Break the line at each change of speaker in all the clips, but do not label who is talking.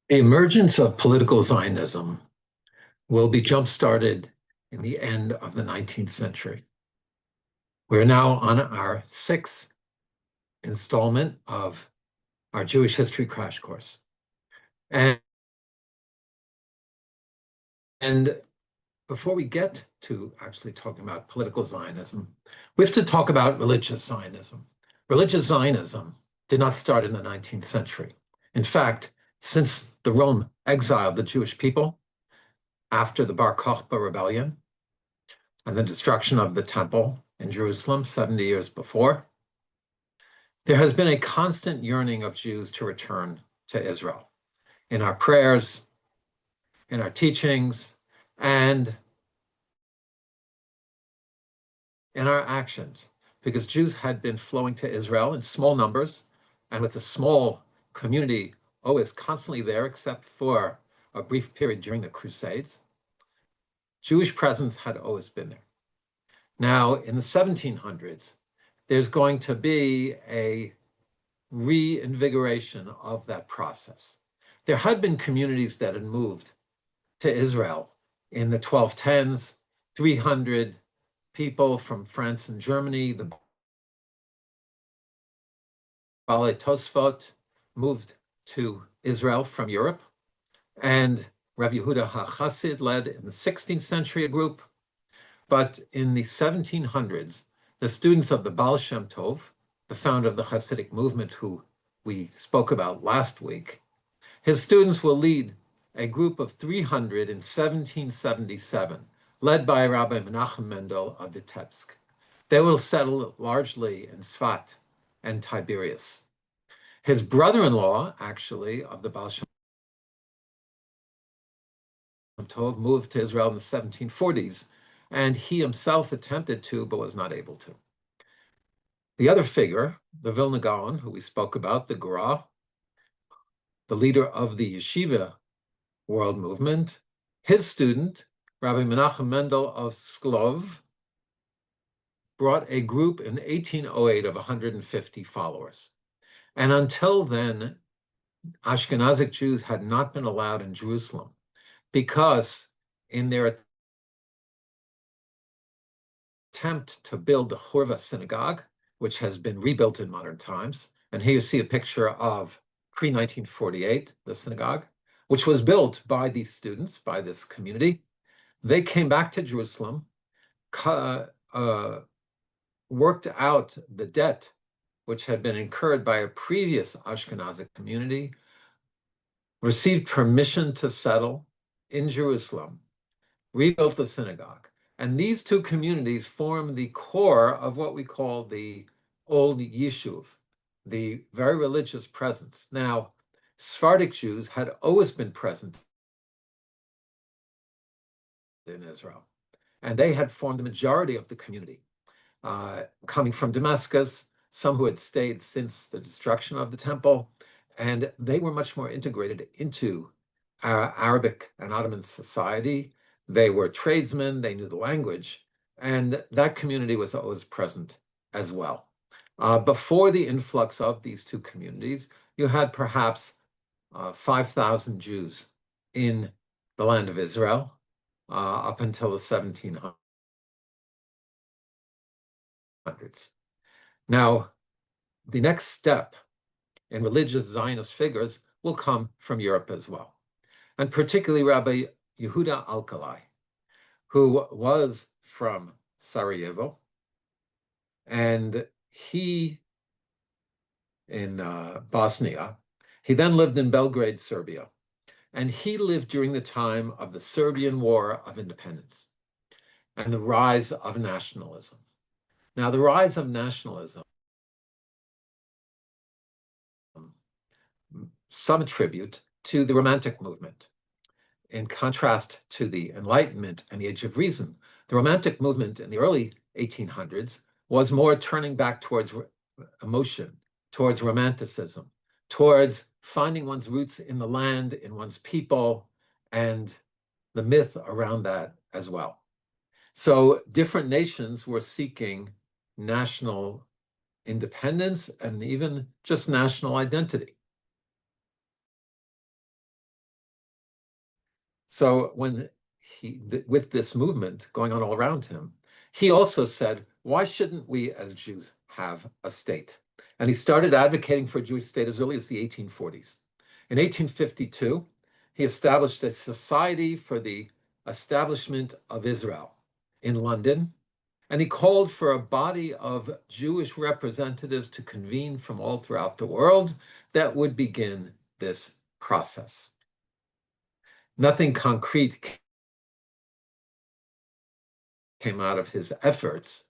The emergence of political Zionism will be jump-started in the end of the 19th century. We're now on our sixth installment of our Jewish history crash course. And before we get to actually talking about political Zionism, we have to talk about religious Zionism. Religious Zionism did not start in the 19th century. In fact, since the Rome exiled the Jewish people after the Bar Kokhba rebellion and the destruction of the temple in Jerusalem 70 years before, there has been a constant yearning of Jews to return to Israel in our prayers, in our teachings, and in our actions, because Jews had been flowing to Israel in small numbers and with a small community always constantly there, except for a brief period during the Crusades. Jewish presence had always been there. Now, in the 1700s, there's going to be a reinvigoration of that process. There had been communities that had moved to Israel in the 1210s, 300 people from France and Germany. The Balei Tosfot moved to Israel from Europe, and Rav Yehuda HaChassid led in the 16th century a group. But in the 1700s, the students of the Baal Shem Tov, the founder of the Hasidic movement, who we spoke about last week, his students will lead a group of 300 in 1777, led by Rabbi Menachem Mendel of Vitebsk. They will settle largely in Sfat and Tiberias. His brother-in-law, actually, of the Baal Shem Tov, moved to Israel in the 1740s, and he himself attempted to, but was not able to. The other figure, the Vilna Gaon, who we spoke about, the Gra, the leader of the Yeshiva world movement, his student, Rabbi Menachem Mendel of Sklov, brought a group in 1808 of 150 followers. And until then, Ashkenazic Jews had not been allowed in Jerusalem because in their attempt to build the Churva synagogue, which has been rebuilt in modern times, and here you see a picture of pre-1948, the synagogue, which was built by these students, by this community. They came back to Jerusalem, worked out the debt which had been incurred by a previous Ashkenazic community, received permission to settle in Jerusalem, rebuilt the synagogue. And these two communities form the core of what we call the old Yishuv, the very religious presence. Now, Sephardic Jews had always been present in Israel, and they had formed the majority of the community, coming from Damascus, some who had stayed since the destruction of the temple, and they were much more integrated into Arabic and Ottoman society. They were tradesmen, they knew the language, and that community was always present as well. Before the influx of these two communities, you had perhaps 5,000 Jews in the land of Israel up until the 1700s. Now, the next step in religious Zionist figures will come from Europe as well, and particularly Rabbi Yehuda Alkalai, who was from Sarajevo, and he, in Bosnia, he then lived in Belgrade, Serbia, and he lived during the time of the Serbian War of Independence and the rise of nationalism. Now, the rise of nationalism, some attribute to the Romantic movement. In contrast to the Enlightenment and the Age of Reason, the Romantic movement in the early 1800s was more turning back towards emotion, towards romanticism, towards finding one's roots in the land, in one's people, and the myth around that as well. So different nations were seeking national independence and even just national identity. So when with this movement going on all around him, he also said, why shouldn't we as Jews have a state? And he started advocating for a Jewish state as early as the 1840s. In 1852, he established a Society for the Establishment of Israel in London, and he called for a body of Jewish representatives to convene from all throughout the world that would begin this process. Nothing concrete came out of his efforts,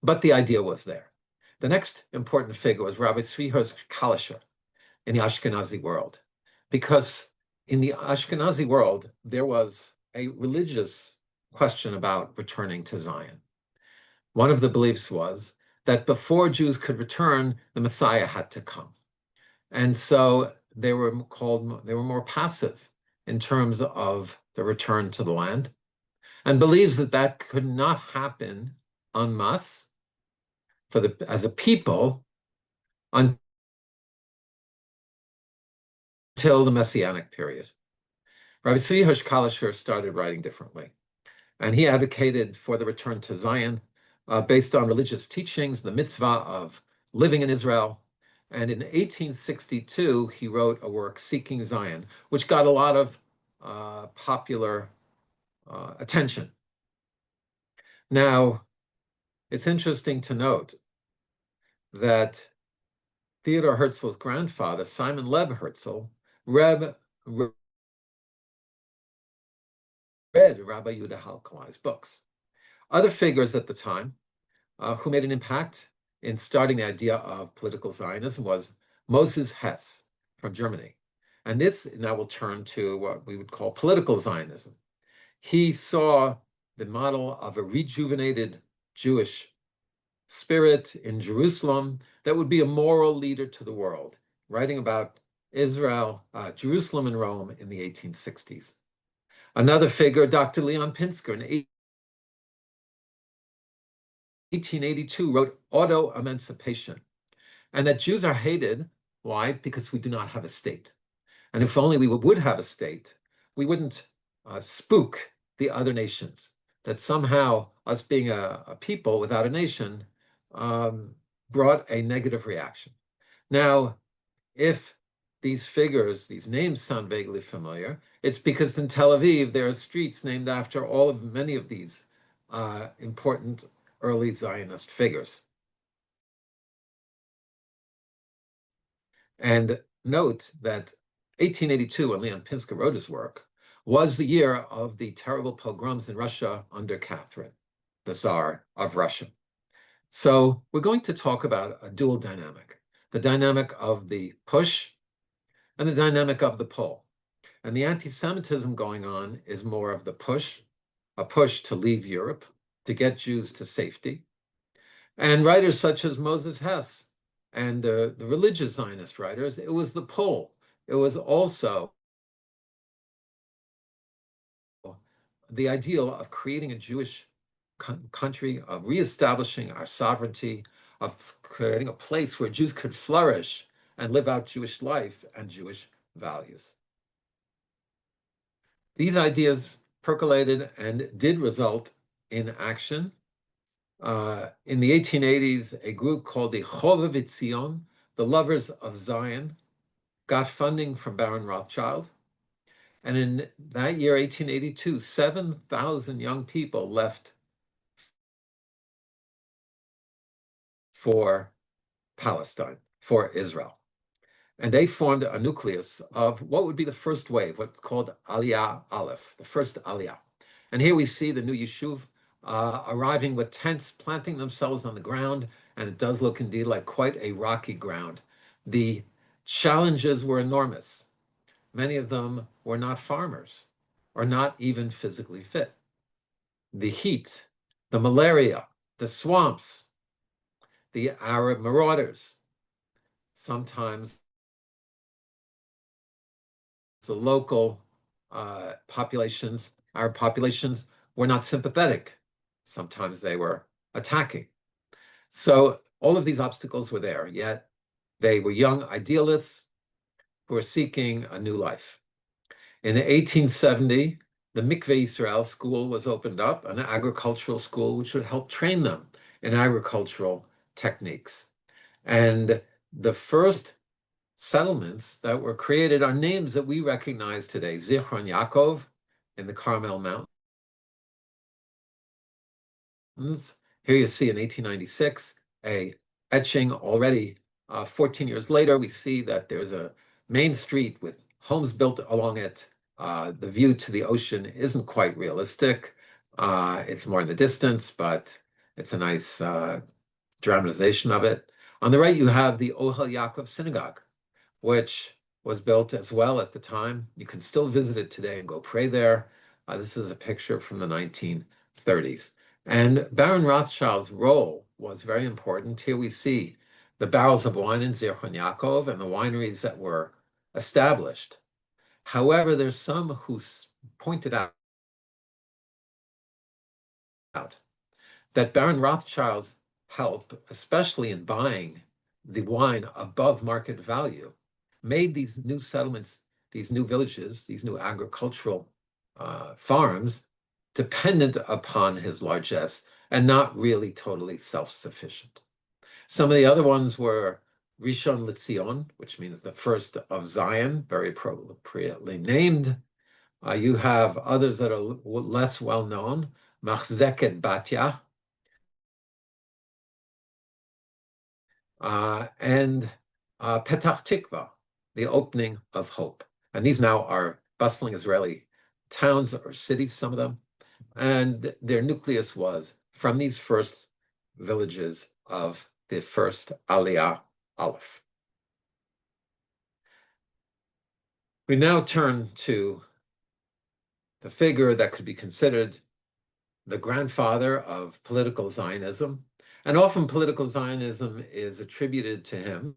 but the idea was there. The next important figure was Rabbi Tzvi Kalisher in the Ashkenazi world, because in the Ashkenazi world, there was a religious question about returning to Zion. One of the beliefs was that before Jews could return, the Messiah had to come. And so they were more passive in terms of the return to the land, and believes that that could not happen en masse as a people until the Messianic period. Rabbi Tzvi Kalisher started writing differently, and he advocated for the return to Zion based on religious teachings, the mitzvah of living in Israel. And in 1862, he wrote a work, Seeking Zion, which got a lot of popular attention. Now, it's interesting to note that Theodor Herzl's grandfather, Simon Leib Herzl, read Rabbi Yehuda Halkalai's books. Other figures at the time who made an impact in starting the idea of political Zionism was Moses Hess from Germany. And this now will turn to what we would call political Zionism. He saw the model of a rejuvenated Jewish spirit in Jerusalem that would be a moral leader to the world, writing about Israel, Jerusalem and Rome in the 1860s. Another figure, Dr. Leon Pinsker, in 1882, wrote Auto-Emancipation, and that Jews are hated. Why? Because we do not have a state. And if only we would have a state, we wouldn't spook the other nations, that somehow us being a people without a nation brought a negative reaction. Now, if these figures, these names sound vaguely familiar, it's because in Tel Aviv, there are streets named after many of these important early Zionist figures. And note that 1882, when Leon Pinsker wrote his work, was the year of the terrible pogroms in Russia under Catherine, the Tsar of Russia. So we're going to talk about a dual dynamic, the dynamic of the push and the dynamic of the pull. And the anti-Semitism going on is more of the push, a push to leave Europe, to get Jews to safety. And writers such as Moses Hess and the religious Zionist writers, it was the pull. It was also the ideal of creating a Jewish country, of reestablishing our sovereignty, of creating a place where Jews could flourish and live out Jewish life and Jewish values. These ideas percolated and did result in action. In the 1880s, a group called the Chovev Zion, the Lovers of Zion, got funding from Baron Rothschild. And in that year, 1882, 7,000 young people left for Palestine, for Israel. And they formed a nucleus of what would be the first wave, what's called Aliyah Aleph, the first Aliyah. And here we see the new Yeshuv arriving with tents, planting themselves on the ground, and it does look indeed like quite a rocky ground. The challenges were enormous. Many of them were not farmers or not even physically fit. The heat, the malaria, the swamps, the Arab marauders, sometimes the local populations, Arab populations, were not sympathetic. Sometimes they were attacking. So all of these obstacles were there, yet they were young idealists who were seeking a new life. In 1870, the Mikveh Yisrael school was opened up, an agricultural school which would help train them in agricultural techniques. And the first settlements that were created are names that we recognize today. Zichron Yaakov in the Carmel Mountains. Here you see in 1896, a etching already 14 years later. We see that there's a main street with homes built along it. The view to the ocean isn't quite realistic. It's more in the distance, but it's a nice dramatization of it. On the right, you have the Ohel Yaakov Synagogue, which was built as well at the time. You can still visit it today and go pray there. This is a picture from the 1930s. And Baron Rothschild's role was very important. Here we see the barrels of wine in Zichron Yaakov and the wineries that were established. However, there's some who pointed out that Baron Rothschild's help, especially in buying the wine above market value, made these new settlements, these new villages, these new agricultural farms dependent upon his largesse and not really totally self-sufficient. Some of the other ones were Rishon LeZion, which means the first of Zion, very appropriately named. You have others that are less well-known, Machzeket Batya, and Petach Tikva, the opening of hope. And these now are bustling Israeli towns or cities, some of them. And their nucleus was from these first villages of the first Aliyah Aleph. We now turn to the figure that could be considered the grandfather of political Zionism. And often political Zionism is attributed to him.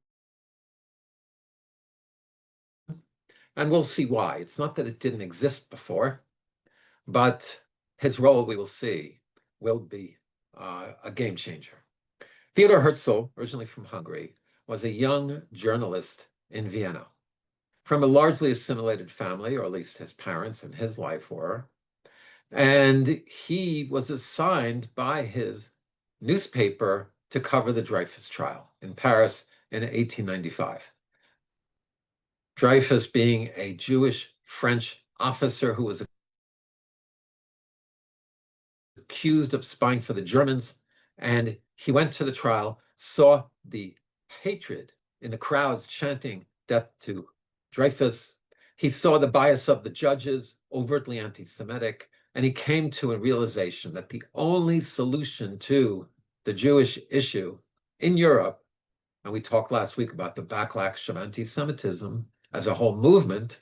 And we'll see why. It's not that it didn't exist before, but his role, we will see, will be a game changer. Theodor Herzl, originally from Hungary, was a young journalist in Vienna from a largely assimilated family, or at least his parents and his life were. And he was assigned by his newspaper to cover the Dreyfus trial in Paris in 1895. Dreyfus being a Jewish French officer who was accused of spying for the Germans, and he went to the trial, saw the hatred in the crowds chanting death to Dreyfus. He saw the bias of the judges, overtly anti-Semitic, and he came to a realization that the only solution to the Jewish issue in Europe, and we talked last week about the backlash of anti-Semitism as a whole movement,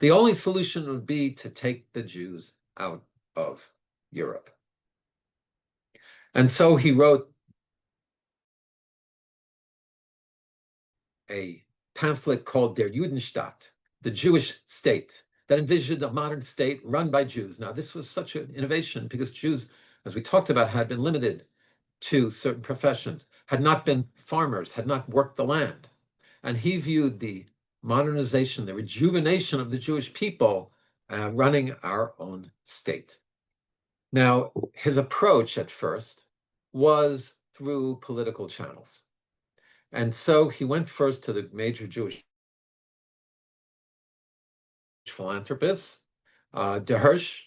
the only solution would be to take the Jews out of Europe. And so he wrote a pamphlet called Der Judenstaat, the Jewish state, that envisioned a modern state run by Jews. Now, this was such an innovation because Jews, as we talked about, had been limited to certain professions, had not been farmers, had not worked the land. And he viewed the modernization, the rejuvenation of the Jewish people running our own state. Now, his approach at first was through political channels. And so he went first to the major Jewish philanthropists, De Hirsch,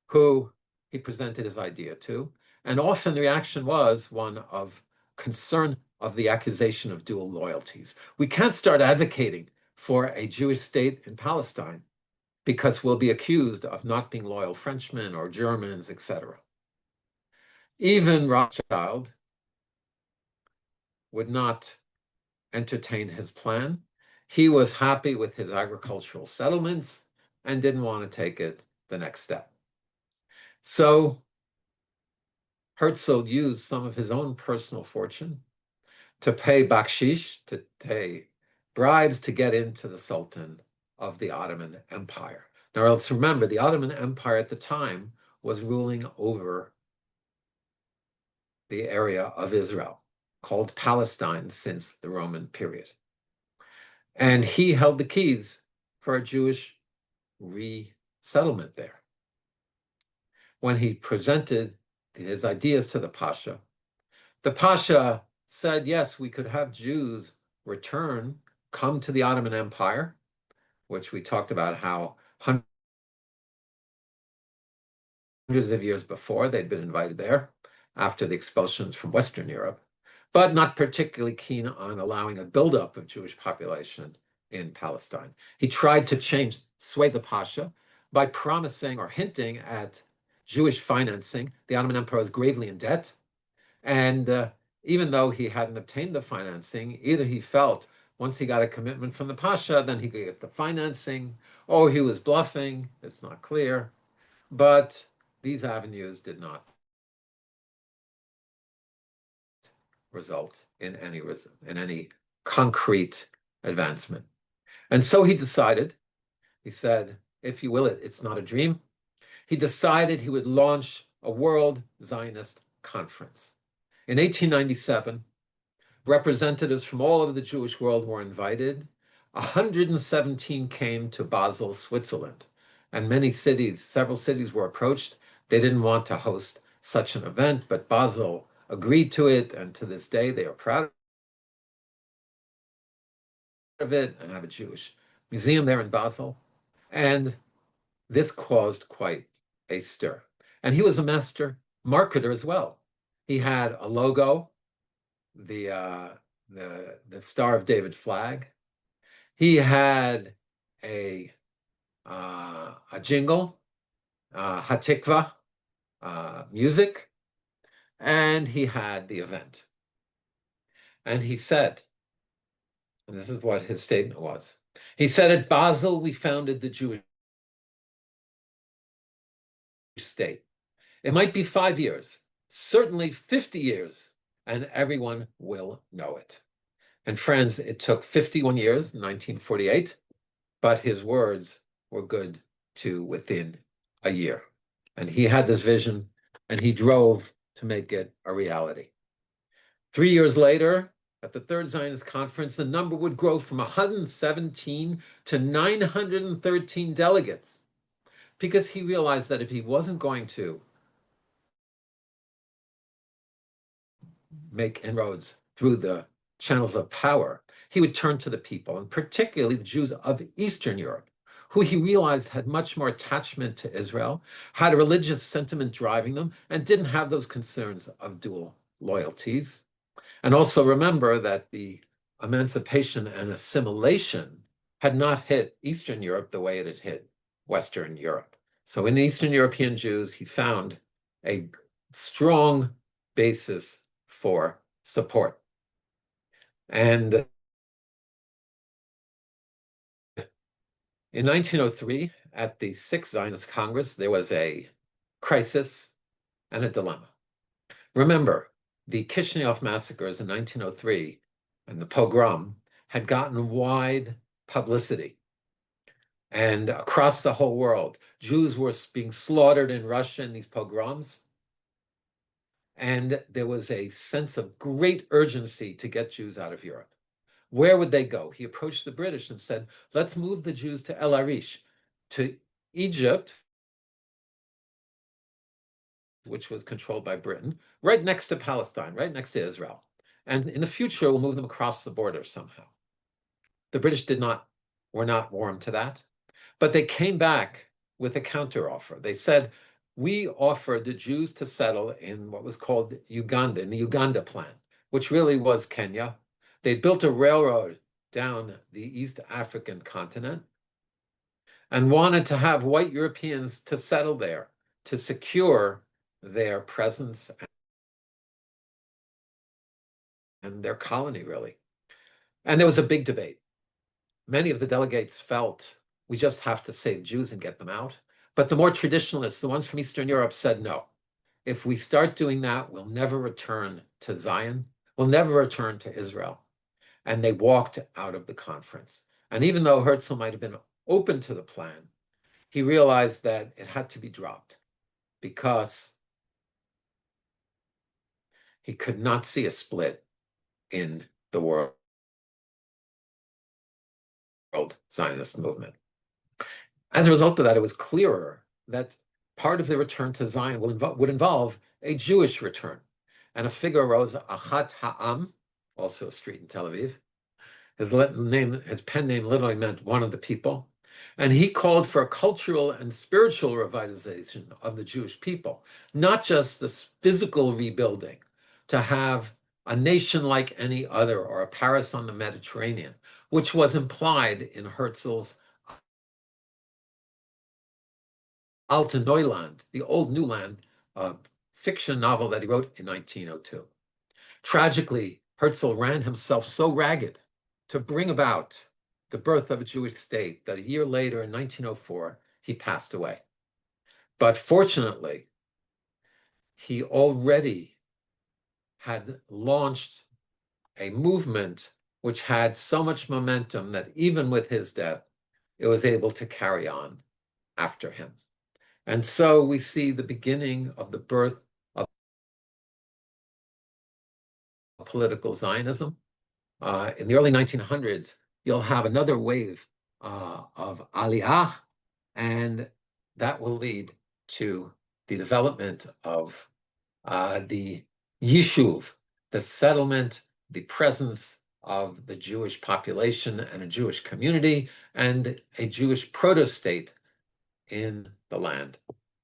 who he presented his idea to. And often the reaction was one of concern of the accusation of dual loyalties. We can't start advocating for a Jewish state in Palestine because we'll be accused of not being loyal Frenchmen or Germans, etc. Even Rothschild would not entertain his plan. He was happy with his agricultural settlements and didn't want to take it the next step. So Herzl used some of his own personal fortune to pay bakshish, to pay bribes to get into the Sultan of the Ottoman Empire. Now, let's remember, the Ottoman Empire at the time was ruling over the area of Israel, called Palestine since the Roman period. And he held the keys for a Jewish resettlement there. when he presented his ideas to the Pasha. The Pasha said, yes, we could have Jews return, come to the Ottoman Empire, which we talked about how hundreds of years before they'd been invited there after the expulsions from Western Europe, but not particularly keen on allowing a buildup of Jewish population in Palestine. He tried to sway the Pasha by promising or hinting at Jewish financing. The Ottoman Empire was gravely in debt. And even though he hadn't obtained the financing, either he felt once he got a commitment from the Pasha, then he could get the financing, or he was bluffing. It's not clear. But these avenues did not result in any concrete advancement. And so he decided, he said, if you will, it's not a dream. He decided he would launch a World Zionist Conference. In 1897, representatives from all over the Jewish world were invited. 117 came to Basel, Switzerland, and several cities were approached. They didn't want to host such an event, but Basel agreed to it, and to this day they are proud of it and have a Jewish museum there in Basel. And this caused quite a stir. And he was a master marketer as well. He had a logo, the Star of David flag. He had a jingle, Hatikva, music, and he had the event. And he said, and this is what his statement was, he said, at Basel, we founded the Jewish state. It might be 5 years, certainly 50 years, and everyone will know it. And friends, it took 51 years, 1948, but his words were good to within a year. And he had this vision, and he drove to make it a reality. 3 years later, at the Third Zionist Conference, the number would grow from 117 to 913 delegates, because he realized that if he wasn't going to make inroads through the channels of power, he would turn to the people, and particularly the Jews of Eastern Europe, who he realized had much more attachment to Israel, had a religious sentiment driving them, and didn't have those concerns of dual loyalties. And also remember that the emancipation and assimilation had not hit Eastern Europe the way it had hit Western Europe. So in Eastern European Jews, he found a strong basis for support. And in 1903, at the Sixth Zionist Congress, there was a crisis and a dilemma. Remember, the Kishinev massacres in 1903 and the pogrom had gotten wide publicity. And across the whole world, Jews were being slaughtered in Russia in these pogroms. And there was a sense of great urgency to get Jews out of Europe. Where would they go? He approached the British and said, let's move the Jews to El Arish, to Egypt, which was controlled by Britain, right next to Palestine, right next to Israel. And in the future, we'll move them across the border somehow. The British were not warm to that, but they came back with a counteroffer. They said, we offered the Jews to settle in what was called Uganda, in the Uganda Plan, which really was Kenya. They built a railroad down the East African continent and wanted to have white Europeans to settle there, to secure their presence and their colony, really. And there was a big debate. Many of the delegates felt we just have to save Jews and get them out. But the more traditionalists, the ones from Eastern Europe, said no. If we start doing that, we'll never return to Zion. We'll never return to Israel. And they walked out of the conference. And even though Herzl might have been open to the plan, he realized that it had to be dropped because he could not see a split in the world Zionist movement. As a result of that, it was clearer that part of the return to Zion would involve a Jewish return. And a figure arose, Achat Ha'am, also a street in Tel Aviv. His pen name literally meant one of the people. And he called for a cultural and spiritual revitalization of the Jewish people, not just this physical rebuilding, to have a nation like any other, or a Paris on the Mediterranean, which was implied in Herzl's Alte Neuland, the Old New Land, fiction novel that he wrote in 1902. Tragically, Herzl ran himself so ragged to bring about the birth of a Jewish state that a year later, in 1904, he passed away. But fortunately, he already had launched a movement which had so much momentum that even with his death, it was able to carry on after him. And so we see the beginning of the birth of political Zionism. In the early 1900s, you'll have another wave of Aliyah, and that will lead to the development of the Yishuv, the settlement, the presence of the Jewish population and a Jewish community, and a Jewish proto-state in the land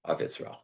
of Israel.